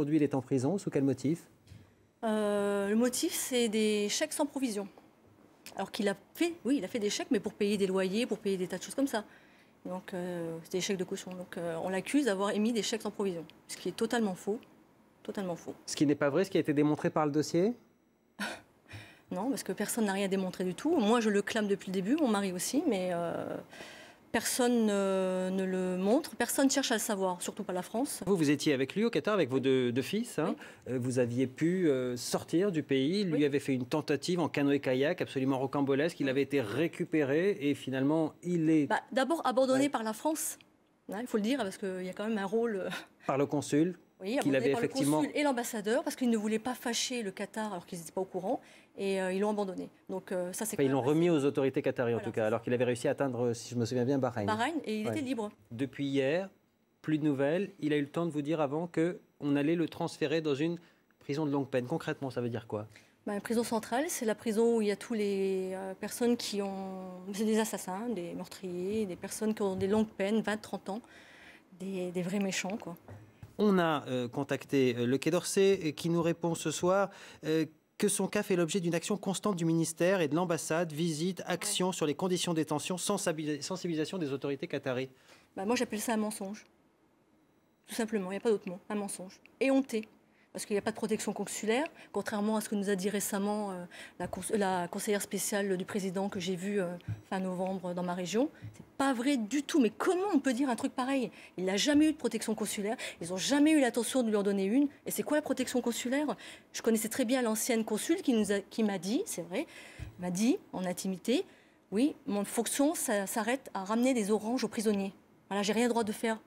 aujourd'hui, il est en prison. Sous quel motif? Le motif, c'est des chèques sans provision. Alors qu'il a fait, oui, il a fait des chèques, mais pour payer des loyers, pour payer des tas de choses comme ça. Donc, c'était des chèques de caution. Donc, on l'accuse d'avoir émis des chèques sans provision, ce qui est totalement faux. Totalement faux. Ce qui n'est pas vrai, ce qui a été démontré par le dossier? Non, parce que personne n'a rien démontré du tout. Moi, je le clame depuis le début, mon mari aussi, mais personne ne le montre, personne ne cherche à le savoir, surtout pas la France. Vous étiez avec lui au Qatar, avec vos deux fils. Hein. Oui. Vous aviez pu sortir du pays. Lui avait fait une tentative en canoë-kayak absolument rocambolesque. Il avait été récupéré et finalement, il est... D'abord abandonné par la France, hein, il faut le dire, parce qu'il y a quand même un rôle... Par le consul. Oui, qu'il avait par effectivement... le consul et l'ambassadeur, parce qu'ils ne voulaient pas fâcher le Qatar alors qu'ils n'étaient pas au courant, et ils l'ont abandonné. Donc, ça, c'est Ils l'ont remis aux autorités qatariennes, voilà, en tout cas, alors qu'il avait réussi à atteindre, si je me souviens bien, Bahreïn. Bahreïn, et il était libre. Depuis hier, plus de nouvelles. Il a eu le temps de vous dire avant qu'on allait le transférer dans une prison de longue peine. Concrètement, ça veut dire quoi? La prison centrale, c'est la prison où il y a tous les personnes qui ont... C'est des assassins, des meurtriers, des personnes qui ont des longues peines, 20-30 ans, des vrais méchants, quoi. On a contacté le Quai d'Orsay qui nous répond ce soir que son cas fait l'objet d'une action constante du ministère et de l'ambassade, visite, action sur les conditions de détention, sensibilisation des autorités qataries. Moi, j'appelle ça un mensonge. Tout simplement, il n'y a pas d'autre mot, un mensonge. Éhonté, parce qu'il n'y a pas de protection consulaire, contrairement à ce que nous a dit récemment la conseillère spéciale du président que j'ai vue fin novembre dans ma région. C'est pas vrai du tout. Mais comment on peut dire un truc pareil? Il n'a jamais eu de protection consulaire. Ils n'ont jamais eu l'intention de lui en donner une. Et c'est quoi la protection consulaire? Je connaissais très bien l'ancienne consul qui m'a dit, c'est vrai, m'a dit en intimité, oui, mon fonction s'arrête à ramener des oranges aux prisonniers. Voilà, j'ai rien le droit de faire